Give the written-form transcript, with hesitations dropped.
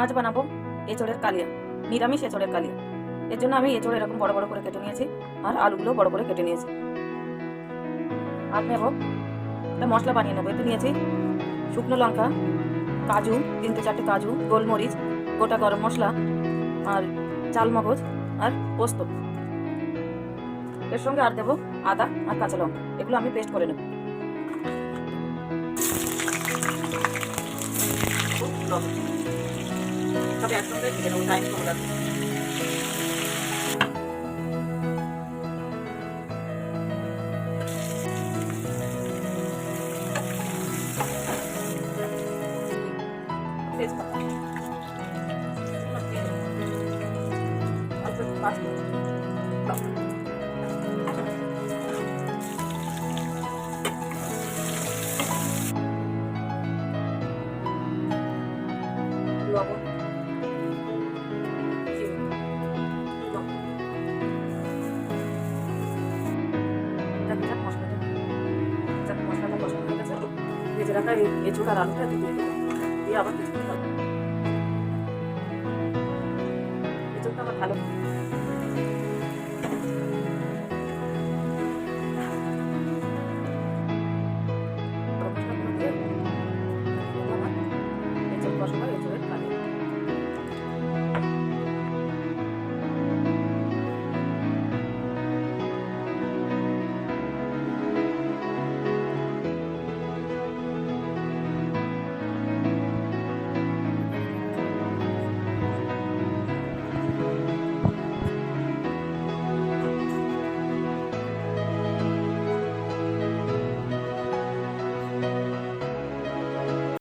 আজ বানাবো এঁচড়ের কালিয়া, নিরামিষ এঁচড়ের কালিয়া। এর জন্য আমি এঁচড় এরকম বড় বড় করে কেটে নিয়েছি আর আলুগুলো বড় করে কেটে নিয়েছি। আর নেব একটা মশলা বানিয়ে নেবো। এতে নিয়েছি শুকনো লঙ্কা, কাজু, 3-4টে কাজু, গোলমরিচ, গোটা গরম মশলা আর চালমগজ আর পোস্ত। এর সঙ্গে আর দেবো আদা আর কাঁচা লঙ্কা, এগুলো আমি পেস্ট করে নেব। সব একসঙ্গে দিয়ে দেবো, টাইম কম লাগবে। তেজপাতা অল্প একটু কাঁচা লঙ্কা, লবণ, মশলাটা কষানো হয়ে গেছে, ভেজে রাখা এঁচড় আর আলুটা দিয়ে দেবো। দিয়ে আবার কিছুক্ষণ ভালো এঁচড়টা আমার ভালো এঁচড় কষানো এঁচড়